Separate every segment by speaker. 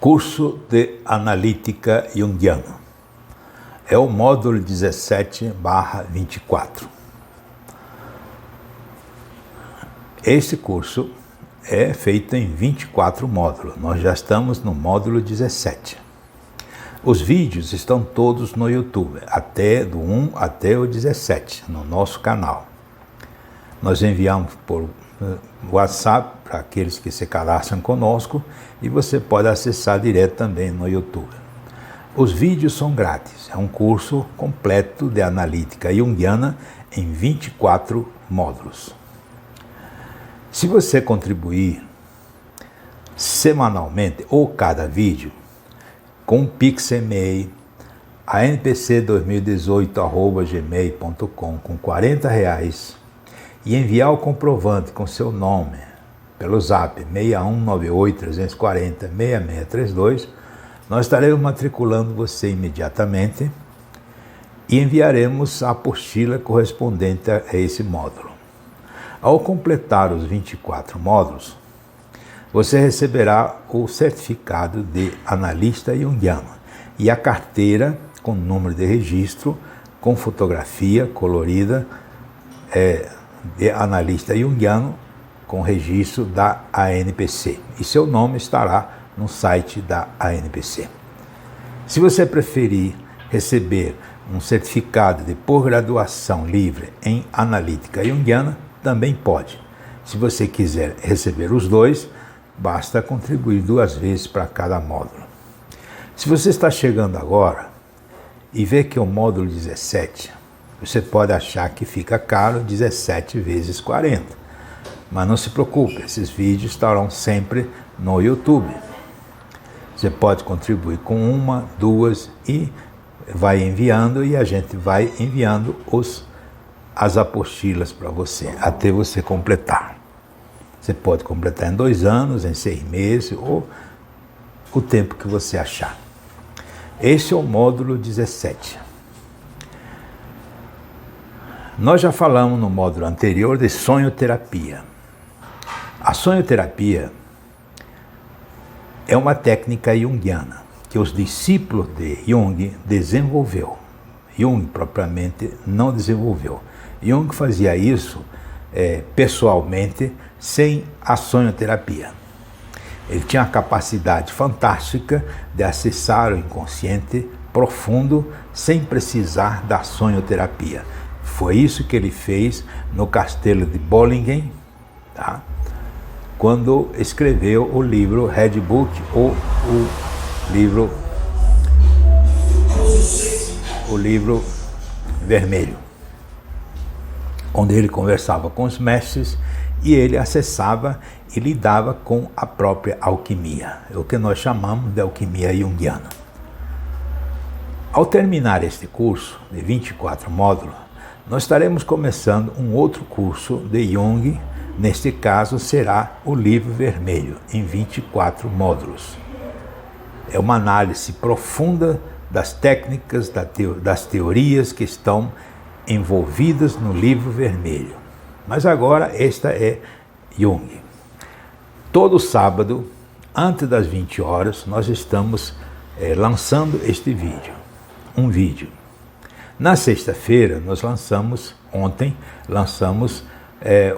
Speaker 1: Curso de Analítica Junguiana. É o módulo 17/24. Este curso é feito em 24 módulos. Nós já estamos no módulo 17. Os vídeos estão todos no YouTube, do 1 até o 17, no nosso canal. Nós enviamos por WhatsApp para aqueles que se cadastram conosco e você pode acessar direto também no YouTube. Os vídeos são grátis, é um curso completo de analítica junguiana em 24 módulos. Se você contribuir semanalmente ou cada vídeo com Pix e-mail a npc2018@gmail.com com R$40 e enviar o comprovante com seu nome pelo zap 6198-340-6632, nós estaremos matriculando você imediatamente e enviaremos a apostila correspondente a esse módulo. Ao completar os 24 módulos, você receberá o certificado de analista junguiano e a carteira com número de registro, com fotografia colorida, de analista junguiano com registro da ANPC. E seu nome estará no site da ANPC. Se você preferir receber um certificado de pós-graduação livre em analítica junguiana, também pode. Se você quiser receber os dois, basta contribuir 2 vezes para cada módulo. Se você está chegando agora e vê que é o módulo 17, você pode achar que fica caro 17 vezes 40. Mas não se preocupe, esses vídeos estarão sempre no YouTube. Você pode contribuir com 1, 2 e vai enviando, e a gente vai enviando as apostilas para você, até você completar. Você pode completar em 2 anos, em 6 meses, ou o tempo que você achar. Esse é o módulo 17. Nós já falamos no módulo anterior de sonhoterapia. A sonhoterapia é uma técnica junguiana que os discípulos de Jung desenvolveu. Jung propriamente não desenvolveu. Jung fazia isso pessoalmente, sem a sonhoterapia. Ele tinha a capacidade fantástica de acessar o inconsciente profundo sem precisar da sonhoterapia. Foi isso que ele fez no castelo de Bollingen, tá? Quando escreveu o livro Red Book, ou o livro vermelho, onde ele conversava com os mestres e ele acessava e lidava com a própria alquimia, é o que nós chamamos de alquimia junguiana. Ao terminar este curso de 24 módulos, nós estaremos começando um outro curso de Jung. Neste caso será o livro vermelho, em 24 módulos. É uma análise profunda das técnicas, das teorias que estão envolvidas no livro vermelho. Mas agora esta é Jung. Todo sábado, antes das 20 horas, nós estamos lançando este vídeo, um vídeo. Na sexta-feira, ontem lançamos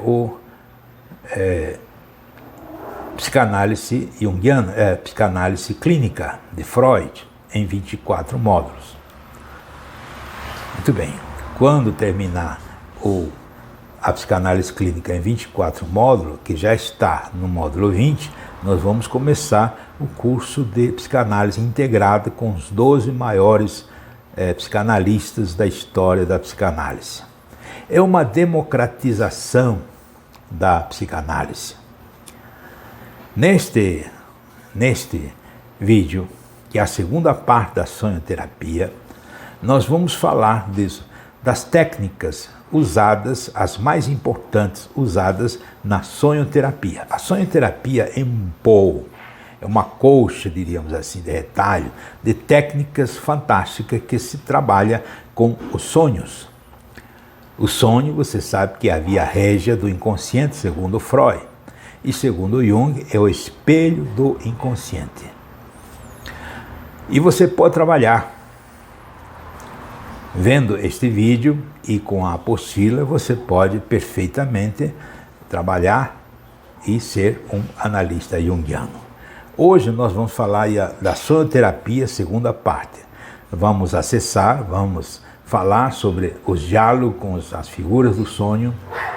Speaker 1: o psicanálise junguiana, psicanálise clínica de Freud, em 24 módulos. Muito bem, quando terminar a psicanálise clínica em 24 módulos, que já está no módulo 20, nós vamos começar o curso de psicanálise integrada com os 12 maiores psicanalistas da história da psicanálise. É uma democratização da psicanálise. Neste vídeo, que é a segunda parte da sonhoterapia, nós vamos falar das técnicas usadas, as mais importantes usadas na sonhoterapia. A sonhoterapia é uma colcha, diríamos assim, de retalho, de técnicas fantásticas que se trabalha com os sonhos. O sonho, você sabe que é a via régia do inconsciente, segundo Freud. E segundo Jung, é o espelho do inconsciente. E você pode trabalhar. Vendo este vídeo e com a apostila, você pode perfeitamente trabalhar e ser um analista junguiano. Hoje nós vamos falar da sonhoterapia, segunda parte. Vamos acessar, vamos falar sobre os diálogos com as figuras do sonho,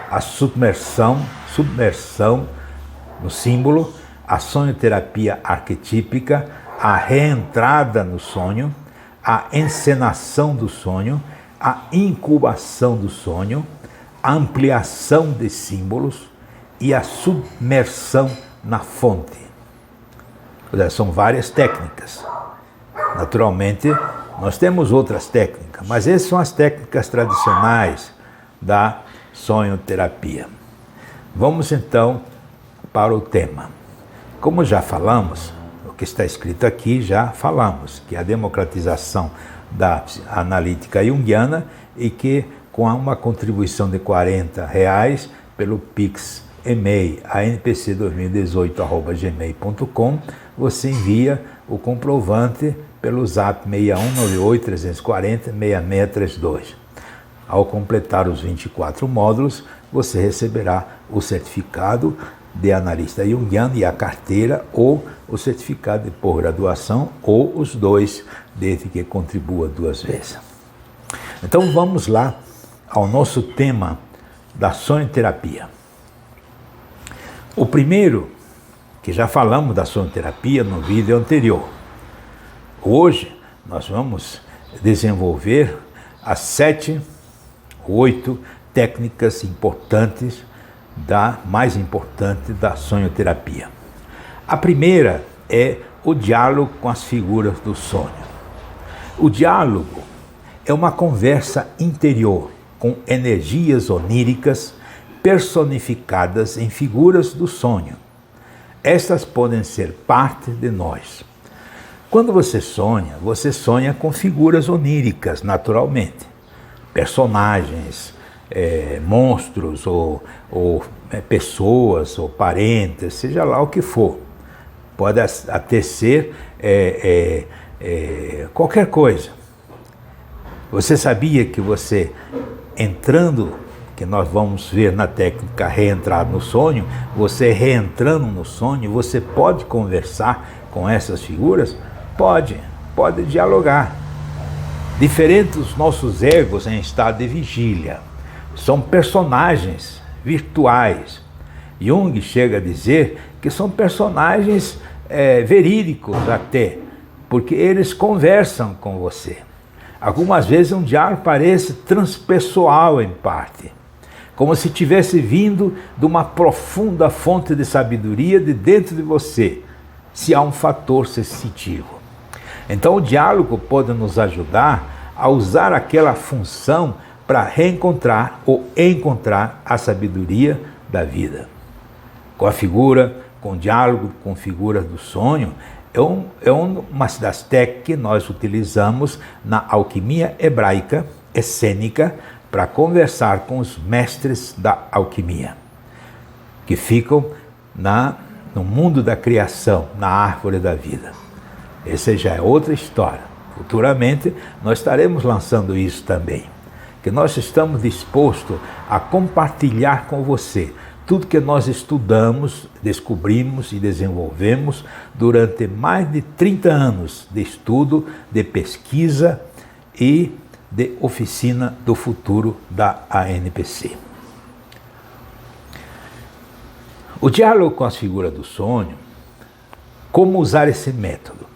Speaker 1: a submersão no símbolo, a sonhoterapia arquetípica, a reentrada no sonho, a encenação do sonho, a incubação do sonho, a ampliação de símbolos e a submersão na fonte. São várias técnicas. Naturalmente, nós temos outras técnicas, mas essas são as técnicas tradicionais da sonhoterapia. Vamos então para o tema. Como já falamos, o que está escrito aqui já falamos, que é a democratização da analítica junguiana e que com uma contribuição de R$40 pelo Pix e-mail anpc2018@gmail.com, você envia o comprovante pelo zap 6198-340-6632. Ao completar os 24 módulos, você receberá o certificado de analista junguiano e a carteira ou o certificado de pós-graduação ou os dois, desde que contribua 2 vezes. Então vamos lá ao nosso tema da sonhoterapia. O primeiro, que já falamos da sonhoterapia no vídeo anterior. Hoje nós vamos desenvolver as 7, 8 técnicas importantes, mais importante da sonhoterapia. A primeira é o diálogo com as figuras do sonho. O diálogo é uma conversa interior com energias oníricas personificadas em figuras do sonho. Estas podem ser parte de nós. Quando você sonha com figuras oníricas, naturalmente. Personagens, monstros ou pessoas ou parentes, seja lá o que for. Pode até ser qualquer coisa. Você sabia que você entrando, que nós vamos ver na técnica reentrar no sonho, você reentrando no sonho, você pode conversar com essas figuras? Pode dialogar. Diferente dos nossos egos em estado de vigília. São personagens virtuais. Jung chega a dizer que são personagens verídicos até, porque eles conversam com você. Algumas vezes um diálogo parece transpessoal em parte, como se tivesse vindo de uma profunda fonte de sabedoria de dentro de você, se há um fator sensitivo. Então o diálogo pode nos ajudar a usar aquela função para reencontrar ou encontrar a sabedoria da vida. Com a figura, com o diálogo, com figuras do sonho, é uma das técnicas que nós utilizamos na alquimia hebraica, essênica, para conversar com os mestres da alquimia, que ficam no mundo da criação, na árvore da vida. Essa já é outra história. Futuramente nós estaremos lançando isso também, que nós estamos dispostos a compartilhar com você tudo que nós estudamos, descobrimos e desenvolvemos durante mais de 30 anos de estudo, de pesquisa e de oficina do futuro da ANPC. O diálogo com as figuras do sonho, como usar esse método?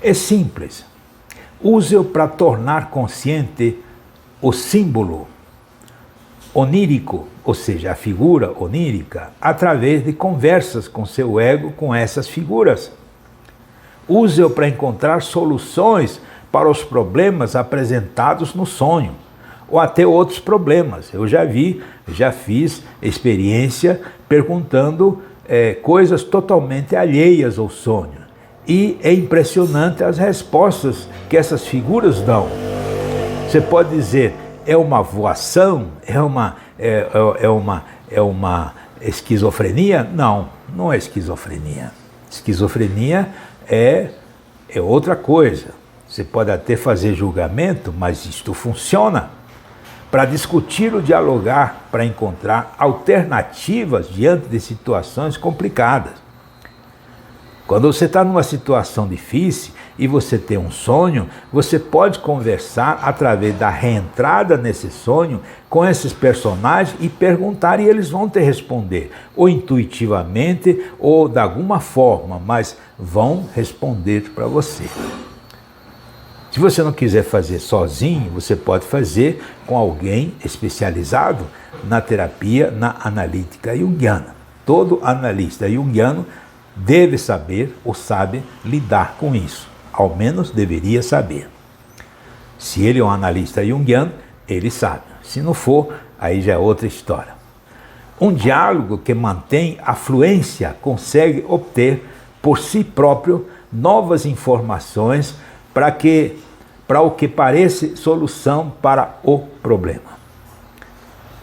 Speaker 1: É simples. Use-o para tornar consciente o símbolo onírico, ou seja, a figura onírica, através de conversas com seu ego com essas figuras. Use-o para encontrar soluções para os problemas apresentados no sonho, ou até outros problemas. Eu já fiz experiência perguntando coisas totalmente alheias ao sonho. E é impressionante as respostas que essas figuras dão. Você pode dizer, é uma voação? É uma esquizofrenia? Não, não é esquizofrenia. Esquizofrenia é é outra coisa. Você pode até fazer julgamento, mas isto funciona para discutir ou dialogar, para encontrar alternativas diante de situações complicadas. Quando você está numa situação difícil e você tem um sonho, você pode conversar através da reentrada nesse sonho com esses personagens e perguntar, e eles vão te responder, ou intuitivamente ou de alguma forma, mas vão responder para você. Se você não quiser fazer sozinho, você pode fazer com alguém especializado na terapia, na analítica junguiana. Todo analista junguiano deve saber ou sabe lidar com isso. Ao menos deveria saber. Se ele é um analista junguiano, ele sabe. Se não for, aí já é outra história. Um diálogo que mantém a fluência consegue obter por si próprio novas informações para o que parece solução para o problema.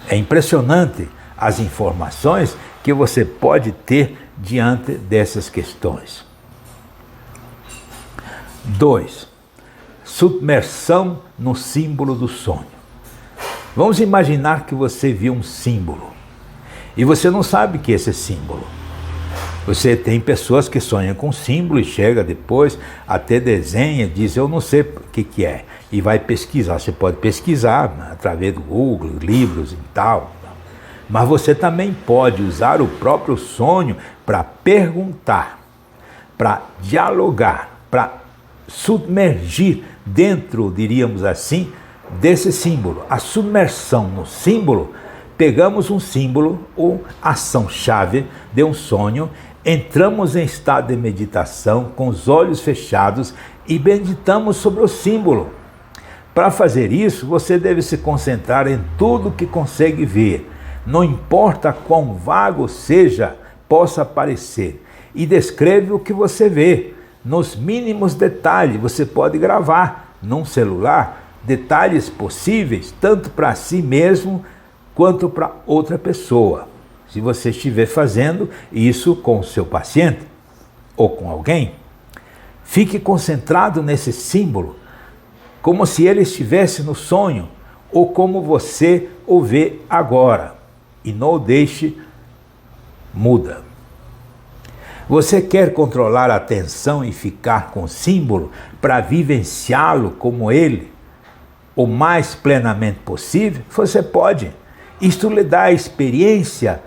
Speaker 1: É impressionante as informações que você pode ter diante dessas questões. 2. Submersão no símbolo do sonho. Vamos imaginar que você viu um símbolo e você não sabe o que é esse símbolo. Você tem pessoas que sonham com símbolo e chega depois, até desenha, diz, eu não sei o que é, e vai pesquisar. Você pode pesquisar através do Google, livros e tal. Mas você também pode usar o próprio sonho para perguntar, para dialogar, para submergir dentro, diríamos assim, desse símbolo. A submersão no símbolo, pegamos um símbolo ou ação-chave de um sonho, entramos em estado de meditação com os olhos fechados e meditamos sobre o símbolo. Para fazer isso, você deve se concentrar em tudo que consegue ver, não importa quão vago seja, possa parecer, e descreve o que você vê, nos mínimos detalhes. Você pode gravar num celular detalhes possíveis, tanto para si mesmo quanto para outra pessoa. Se você estiver fazendo isso com o seu paciente ou com alguém, fique concentrado nesse símbolo, como se ele estivesse no sonho ou como você o vê agora, e não o deixe muda. Você quer controlar a atenção e ficar com o símbolo para vivenciá-lo como ele, o mais plenamente possível? Você pode. Isto lhe dá a experiência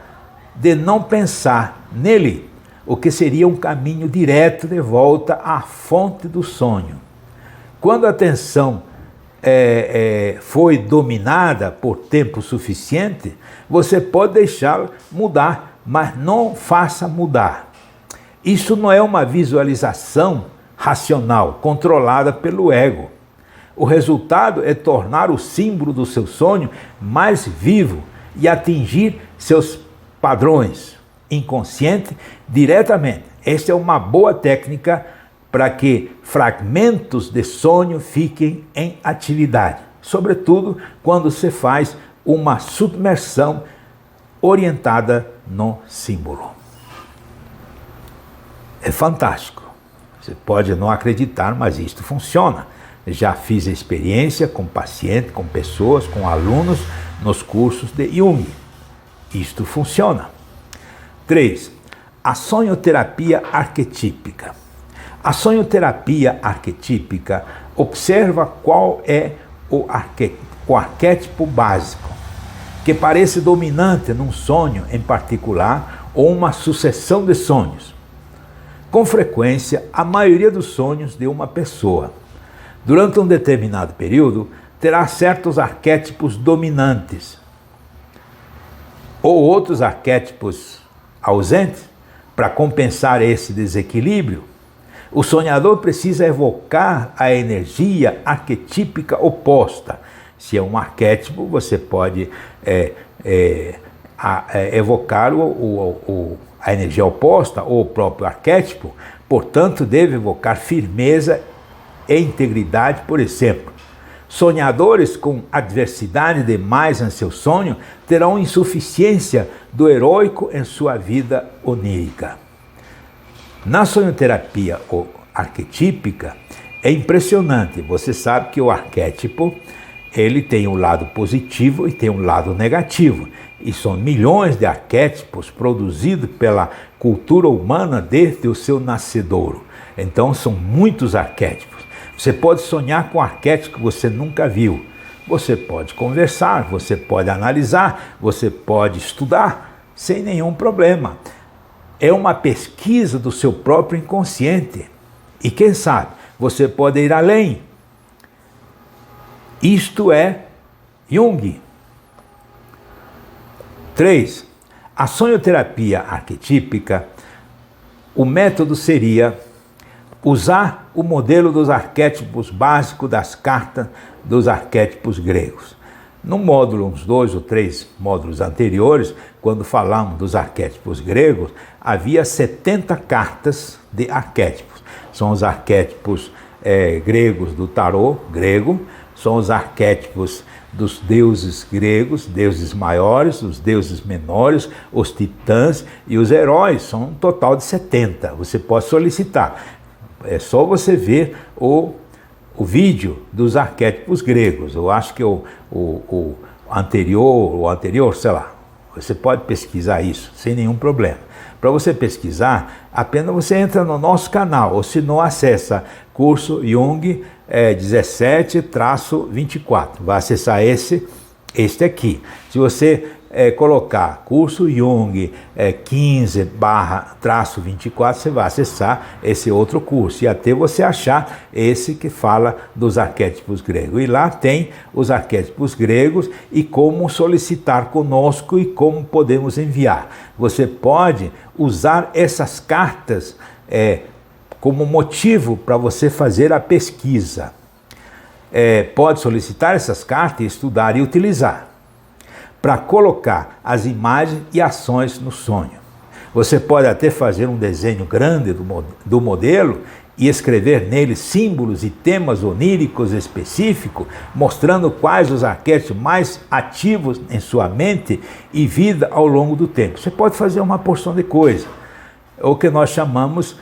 Speaker 1: de não pensar nele, o que seria um caminho direto de volta à fonte do sonho. Quando a atenção foi dominada por tempo suficiente, você pode deixá-la mudar, mas não faça mudar. Isso não é uma visualização racional, controlada pelo ego. O resultado é tornar o símbolo do seu sonho mais vivo e atingir seus padrões inconscientes diretamente. Esta é uma boa técnica para que fragmentos de sonho fiquem em atividade, sobretudo quando se faz uma submersão orientada no símbolo. É fantástico. Você pode não acreditar, mas isto funciona. Já fiz a experiência com pacientes, com pessoas, com alunos nos cursos de Jung. Isto funciona. 3. A sonhoterapia arquetípica. A sonhoterapia arquetípica observa qual é o arquétipo básico, que parece dominante num sonho em particular ou uma sucessão de sonhos. Com frequência, a maioria dos sonhos de uma pessoa, durante um determinado período, terá certos arquétipos dominantes ou outros arquétipos ausentes para compensar esse desequilíbrio. O sonhador precisa evocar a energia arquetípica oposta. Se é um arquétipo, você pode evocar a energia oposta ou o próprio arquétipo, portanto, deve evocar firmeza e integridade. Por exemplo, sonhadores com adversidade demais em seu sonho terão insuficiência do heróico em sua vida onírica. Na sonhoterapia arquetípica é impressionante. Você sabe que o arquétipo, ele tem um lado positivo e tem um lado negativo. E são milhões de arquétipos produzidos pela cultura humana desde o seu nascedouro. Então são muitos arquétipos. Você pode sonhar com um arquétipo que você nunca viu. Você pode conversar, você pode analisar, você pode estudar sem nenhum problema. É uma pesquisa do seu próprio inconsciente. E quem sabe, você pode ir além. Isto é Jung. 3. A sonhoterapia arquetípica, o método seria usar o modelo dos arquétipos básicos das cartas dos arquétipos gregos. No módulo, uns 2 ou 3 módulos anteriores, quando falamos dos arquétipos gregos, havia 70 cartas de arquétipos. São os arquétipos gregos do tarô grego, são os arquétipos dos deuses gregos, deuses maiores, os deuses menores, os titãs e os heróis. São um total de 70. Você pode solicitar. É só você ver o vídeo dos arquétipos gregos. Eu acho que o anterior, sei lá. Você pode pesquisar isso sem nenhum problema. Para você pesquisar, apenas você entra no nosso canal, ou se não, acessa curso Jung 17-24. Vai acessar este aqui. Se você colocar curso Jung 15/-24, você vai acessar esse outro curso e até você achar esse que fala dos arquétipos gregos. E lá tem os arquétipos gregos e como solicitar conosco e como podemos enviar. Você pode usar essas cartas como motivo para você fazer a pesquisa. Pode solicitar essas cartas, estudar e utilizar para colocar as imagens e ações no sonho. Você pode até fazer um desenho grande do modelo e escrever nele símbolos e temas oníricos específicos, mostrando quais os arquétipos mais ativos em sua mente e vida ao longo do tempo. Você pode fazer uma porção de coisa, o que nós chamamos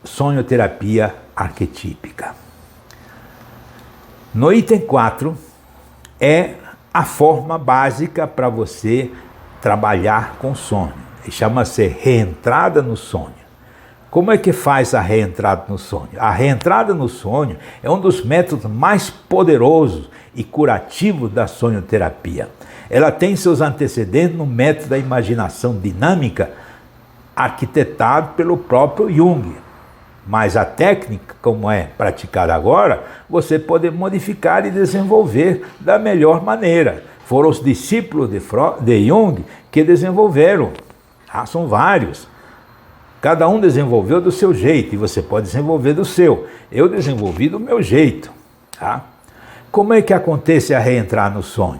Speaker 1: sonhoterapia arquetípica. No item 4 é a forma básica para você trabalhar com sonho. Chama-se reentrada no sonho. Como é que faz a reentrada no sonho? A reentrada no sonho é um dos métodos mais poderosos e curativos da sonhoterapia. Ela tem seus antecedentes no método da imaginação dinâmica, arquitetado pelo próprio Jung. Mas a técnica, como é praticada agora, você pode modificar e desenvolver da melhor maneira. Foram os discípulos de Jung que desenvolveram. São vários. Cada um desenvolveu do seu jeito e você pode desenvolver do seu. Eu desenvolvi do meu jeito. Como é que acontece a reentrar no sonho?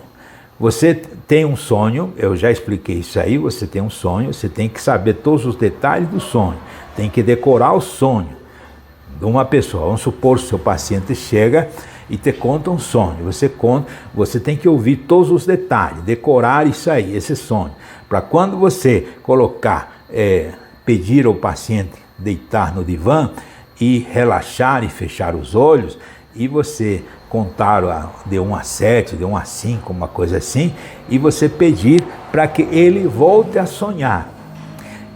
Speaker 1: Você tem um sonho, eu já expliquei isso aí, você tem um sonho, você tem que saber todos os detalhes do sonho. Tem que decorar o sonho de uma pessoa. Vamos supor que o seu paciente chega e te conta um sonho. Você tem que ouvir todos os detalhes, decorar isso aí, esse sonho. Para quando você colocar, pedir ao paciente deitar no divã e relaxar e fechar os olhos, e você contar de 1 a 7, de 1 a 5, uma coisa assim, e você pedir para que ele volte a sonhar.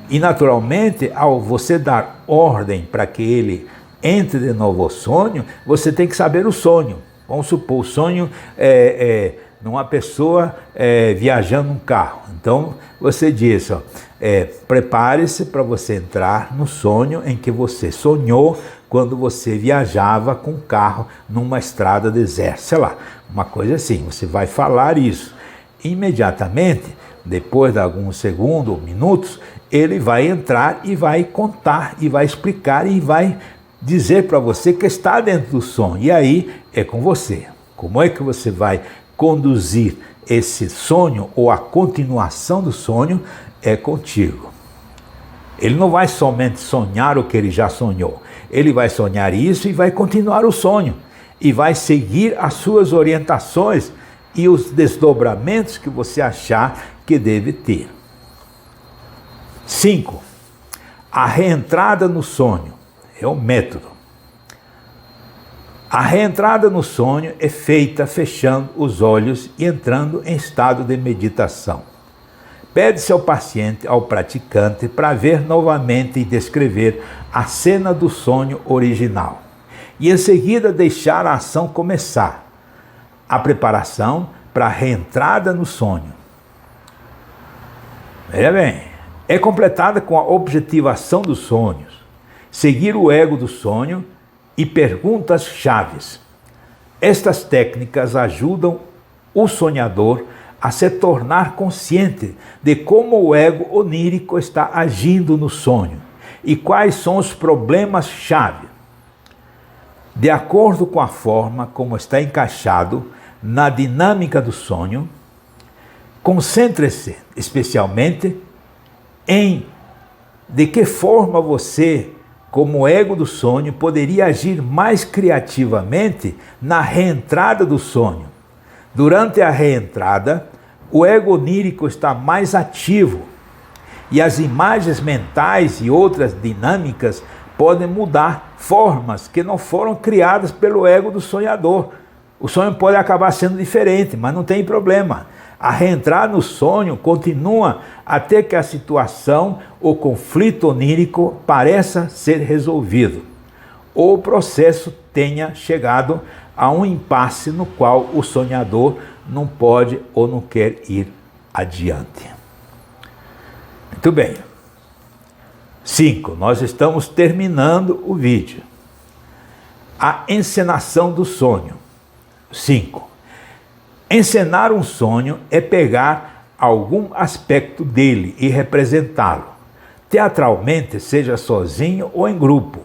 Speaker 1: E naturalmente, ao você dar ordem para que ele entre de novo ao sonho, você tem que saber o sonho. Vamos supor, o sonho é uma pessoa viajando num carro. Então, você diz, prepare-se para você entrar no sonho em que você sonhou quando você viajava com o carro numa estrada deserta, sei lá, uma coisa assim. Você vai falar isso. Imediatamente, depois de alguns segundos ou minutos, ele vai entrar e vai contar, e vai explicar, e vai dizer para você que está dentro do sonho. E aí é com você. Como é que você vai conduzir esse sonho, ou a continuação do sonho, é contigo. Ele não vai somente sonhar o que ele já sonhou. Ele vai sonhar isso e vai continuar o sonho. E vai seguir as suas orientações e os desdobramentos que você achar que deve ter. 5. A reentrada no sonho. é o método. A reentrada no sonho é feita fechando os olhos e entrando em estado de meditação. Pede-se ao paciente, ao praticante, para ver novamente e descrever a cena do sonho original. E em seguida deixar a ação começar. A preparação para a reentrada no sonho. Veja bem, é completada com a objetivação dos sonhos, seguir o ego do sonho e perguntas chaves. Estas técnicas ajudam o sonhador a se tornar consciente de como o ego onírico está agindo no sonho e quais são os problemas-chave. De acordo com a forma como está encaixado na dinâmica do sonho, concentre-se especialmente em de que forma você, como ego do sonho, poderia agir mais criativamente na reentrada do sonho. Durante a reentrada, o ego onírico está mais ativo e as imagens mentais e outras dinâmicas podem mudar formas que não foram criadas pelo ego do sonhador. O sonho pode acabar sendo diferente, mas não tem problema. A reentrada no sonho continua até que a situação, o conflito onírico, pareça ser resolvido, ou o processo tenha chegado a um impasse no qual o sonhador não pode ou não quer ir adiante. Muito bem. 5. Nós estamos terminando o vídeo. A encenação do sonho. 5. Encenar um sonho é pegar algum aspecto dele e representá-lo, teatralmente, seja sozinho ou em grupo.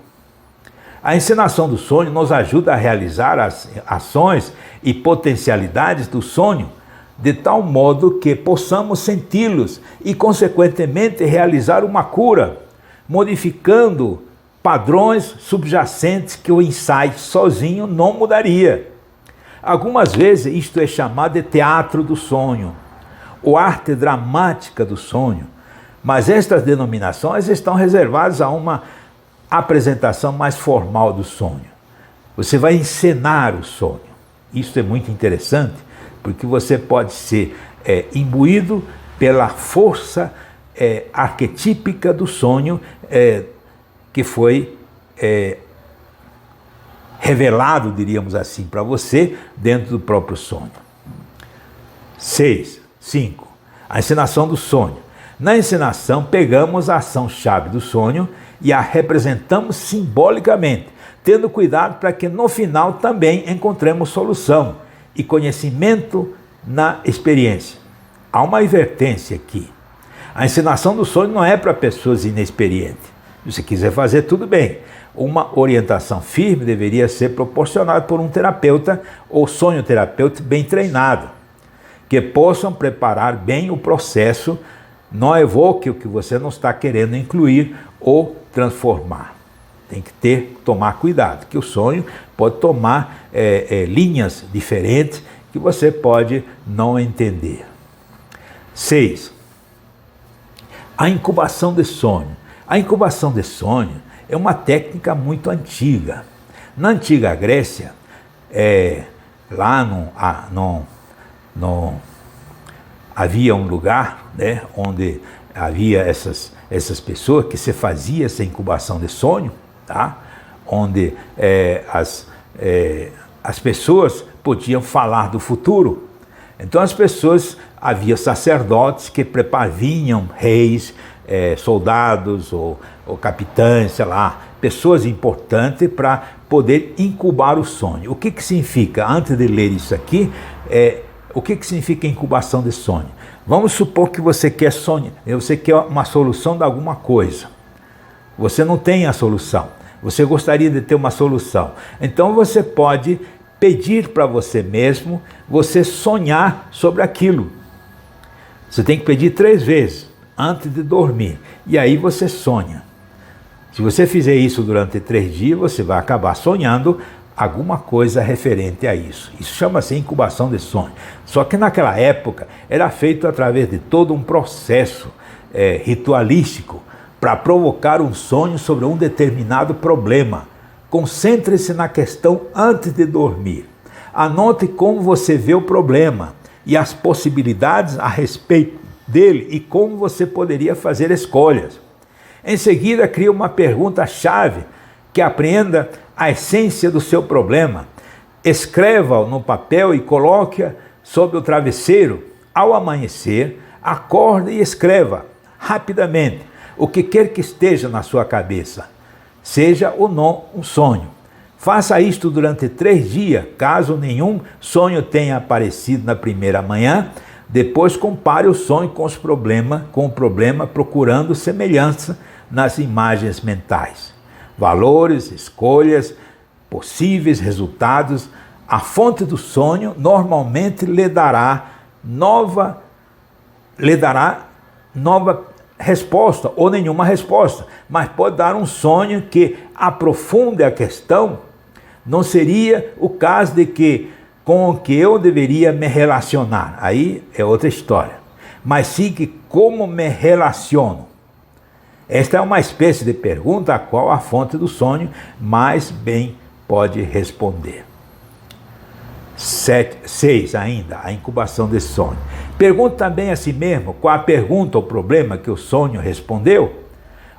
Speaker 1: A encenação do sonho nos ajuda a realizar as ações e potencialidades do sonho de tal modo que possamos senti-los e, consequentemente, realizar uma cura, modificando padrões subjacentes que o insight sozinho não mudaria. Algumas vezes isto é chamado de teatro do sonho, ou arte dramática do sonho, mas estas denominações estão reservadas a uma apresentação mais formal do sonho. Você vai encenar o sonho. Isso é muito interessante, porque você pode ser imbuído pela força arquetípica do sonho que foi revelado, diríamos assim, para você dentro do próprio sonho. 5. A encenação do sonho. Na encenação, pegamos a ação-chave do sonho e a representamos simbolicamente, tendo cuidado para que no final também encontremos solução e conhecimento na experiência. Há uma advertência aqui. A encenação do sonho não é para pessoas inexperientes. Se você quiser fazer, tudo bem. Uma orientação firme deveria ser proporcionada por um terapeuta ou sonhoterapeuta bem treinado, que possam preparar bem o processo. Não evoque o que você não está querendo incluir ou transformar. Tem que tomar cuidado, que o sonho pode tomar linhas diferentes que você pode não entender. 6. A incubação de sonho. A incubação de sonho é uma técnica muito antiga. Na antiga Grécia, lá havia um lugar, né, onde havia essas pessoas que se fazia essa incubação de sonho, tá? Onde as pessoas podiam falar do futuro. Então havia sacerdotes que vinham reis, soldados ou capitães, sei lá, pessoas importantes para poder incubar o sonho. O que significa, antes de ler isso aqui, o que significa incubação de sonho? Vamos supor que você quer sonhar, você quer uma solução de alguma coisa. Você não tem a solução, você gostaria de ter uma solução. Então você pode pedir para você mesmo, você sonhar sobre aquilo. Você tem que pedir 3 vezes antes de dormir, e aí você sonha. Se você fizer isso durante 3 dias, você vai acabar sonhando alguma coisa referente a isso. Isso chama-se incubação de sonho. Só que naquela época era feito através de todo um processo ritualístico, para provocar um sonho sobre um determinado problema. Concentre-se na questão antes de dormir. Anote como você vê o problema e as possibilidades a respeito dele e como você poderia fazer escolhas. Em seguida, crie uma pergunta-chave que apreenda a essência do seu problema. Escreva-o no papel e coloque-a sobre o travesseiro. Ao amanhecer, acorde e escreva rapidamente o que quer que esteja na sua cabeça, seja ou não um sonho. Faça isto durante 3 dias, caso nenhum sonho tenha aparecido na primeira manhã. Depois compare o sonho com o problema, procurando semelhança nas imagens mentais. Valores, escolhas, possíveis resultados. A fonte do sonho normalmente lhe dará nova resposta ou nenhuma resposta, mas pode dar um sonho que aprofunde a questão. Não seria o caso de que com o que eu deveria me relacionar. Aí é outra história. Mas sim que como me relaciono. Esta é uma espécie de pergunta a qual a fonte do sonho mais bem pode responder. 6 ainda, a incubação desse sonho. Pergunte também a si mesmo qual a pergunta ou problema que o sonho respondeu.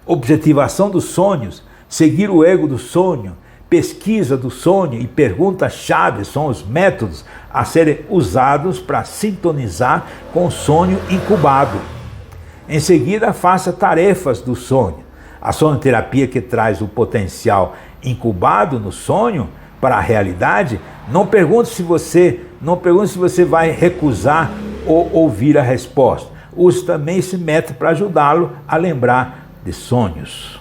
Speaker 1: Objetivação dos sonhos, seguir o ego do sonho, pesquisa do sonho e perguntas-chave são os métodos a serem usados para sintonizar com o sonho incubado. Em seguida, faça tarefas do sonho. A sonhoterapia que traz o potencial incubado no sonho para a realidade, não pergunte se você vai recusar ou ouvir a resposta. Use também esse método para ajudá-lo a lembrar de sonhos.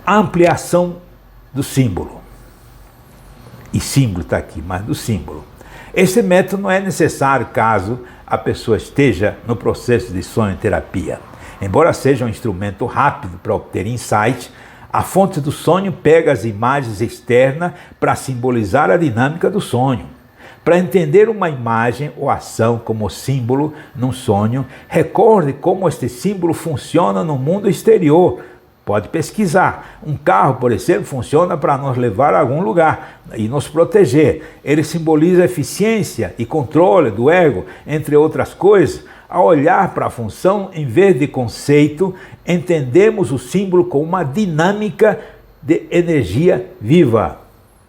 Speaker 1: A ampliação do símbolo. E símbolo está aqui, mas do símbolo. Esse método não é necessário caso a pessoa esteja no processo de sonhoterapia. Embora seja um instrumento rápido para obter insight, a fonte do sonho pega as imagens externas para simbolizar a dinâmica do sonho. Para entender uma imagem ou ação como símbolo num sonho, recorde como este símbolo funciona no mundo exterior. Pode pesquisar. Um carro, por exemplo, funciona para nos levar a algum lugar e nos proteger. Ele simboliza eficiência e controle do ego, entre outras coisas. Ao olhar para a função, em vez de conceito, entendemos o símbolo como uma dinâmica de energia viva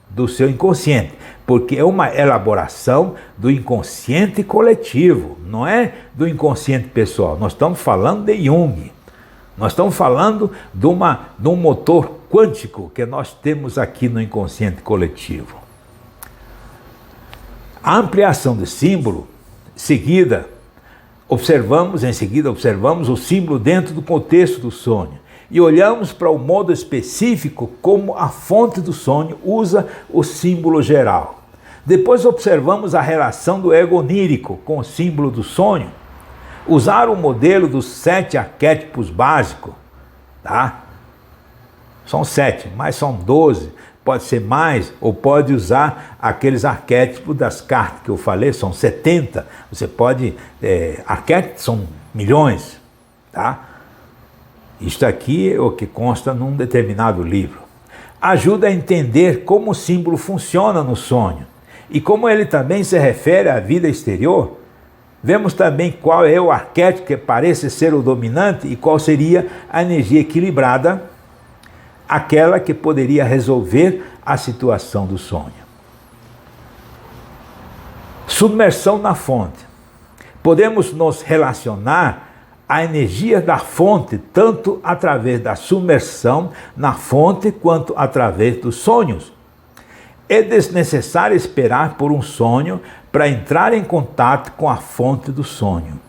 Speaker 1: do seu inconsciente, porque é uma elaboração do inconsciente coletivo, não é do inconsciente pessoal. Nós estamos falando de Jung. Nós estamos falando de um motor quântico que nós temos aqui no inconsciente coletivo. A ampliação do símbolo, em seguida observamos o símbolo dentro do contexto do sonho e olhamos para o modo específico como a fonte do sonho usa o símbolo geral. Depois observamos a relação do ego onírico com o símbolo do sonho. Usar o modelo dos 7 arquétipos básicos, tá? São 7, mas são 12, pode ser mais, ou pode usar aqueles arquétipos das cartas que eu falei, são 70, você pode, arquétipos são milhões, tá? Isto aqui é o que consta num determinado livro. Ajuda a entender como o símbolo funciona no sonho e como ele também se refere à vida exterior. Vemos também qual é o arquétipo que parece ser o dominante e qual seria a energia equilibrada, aquela que poderia resolver a situação do sonho. Submersão na fonte. Podemos nos relacionar à energia da fonte tanto através da submersão na fonte quanto através dos sonhos. É desnecessário esperar por um sonho para entrar em contato com a fonte do sonho.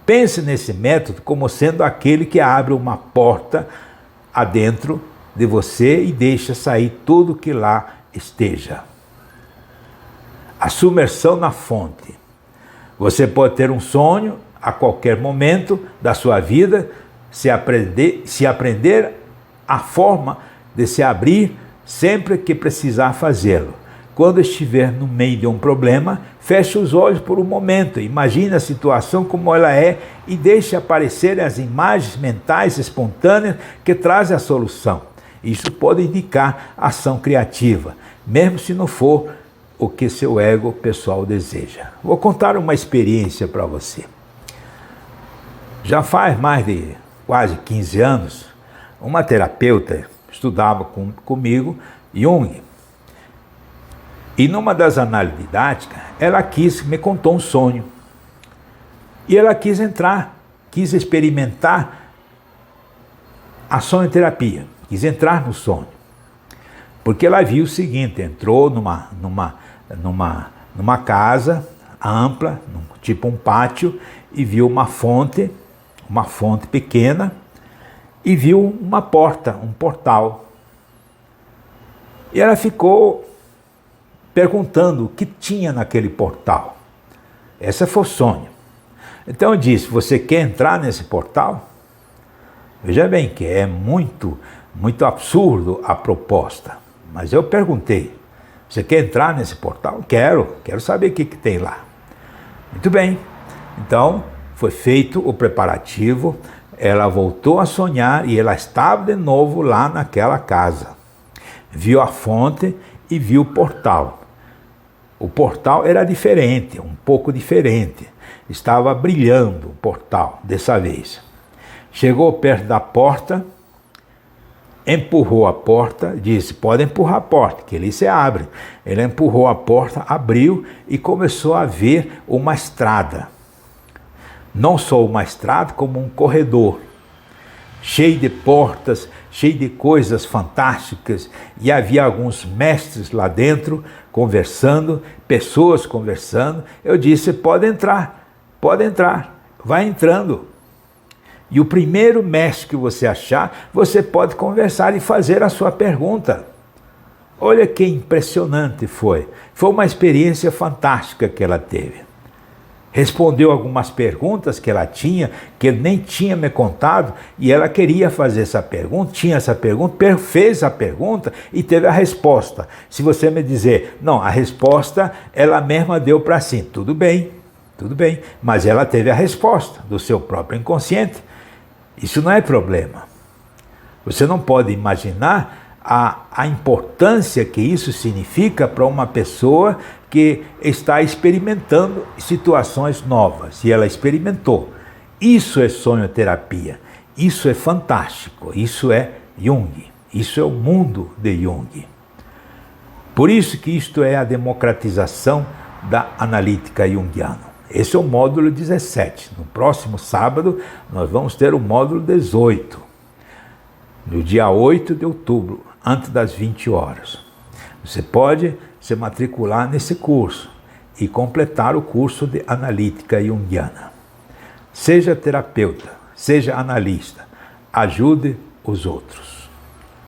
Speaker 1: Pense nesse método como sendo aquele que abre uma porta adentro de você e deixa sair tudo que lá esteja. A submersão na fonte. Você pode ter um sonho a qualquer momento da sua vida, se aprender a forma de se abrir sempre que precisar fazê-lo. Quando estiver no meio de um problema, feche os olhos por um momento, imagine a situação como ela é e deixe aparecer as imagens mentais espontâneas que trazem a solução. Isso pode indicar ação criativa, mesmo se não for o que seu ego pessoal deseja. Vou contar uma experiência para você. Já faz mais de quase 15 anos, uma terapeuta estudava comigo Jung. E numa das análises didáticas, ela me contou um sonho. E ela quis entrar, quis experimentar a sonhoterapia, quis entrar no sonho. Porque ela viu o seguinte, entrou numa casa ampla, tipo um pátio, e viu uma fonte pequena, e viu uma porta, um portal. E ela ficou perguntando o que tinha naquele portal. Esse foi o sonho. Então eu disse, você quer entrar nesse portal? Veja bem que é muito absurdo a proposta. Mas eu perguntei, você quer entrar nesse portal? Quero saber o que tem lá. Muito bem. Então foi feito o preparativo, ela voltou a sonhar e ela estava de novo lá naquela casa. Viu a fonte e viu o portal. O portal era diferente, um pouco diferente. Estava brilhando o portal dessa vez. Chegou perto da porta, empurrou a porta, disse, pode empurrar a porta, que ali se abre. Ele empurrou a porta, abriu e começou a ver uma estrada. Não só uma estrada, como um corredor, cheio de portas, cheio de coisas fantásticas, e havia alguns mestres lá dentro, conversando, pessoas conversando. Eu disse, pode entrar, vai entrando. E o primeiro mestre que você achar, você pode conversar e fazer a sua pergunta. Olha que impressionante foi. Foi uma experiência fantástica que ela teve. Respondeu algumas perguntas que ela tinha, que ele nem tinha me contado, e ela queria fazer essa pergunta, tinha essa pergunta, fez a pergunta e teve a resposta. Se você me dizer, não, a resposta ela mesma deu para si, tudo bem, mas ela teve a resposta do seu próprio inconsciente. Isso não é problema. Você não pode imaginar a importância que isso significa para uma pessoa que está experimentando situações novas. E ela experimentou. Isso é sonhoterapia. Isso é fantástico. Isso é Jung. Isso é o mundo de Jung. Por isso que isto é a democratização da analítica junguiana. Esse é o módulo 17. No próximo sábado, nós vamos ter o módulo 18. No dia 8 de outubro, antes das 20 horas. Você pode se matricular nesse curso e completar o curso de analítica junguiana. Seja terapeuta, seja analista, ajude os outros.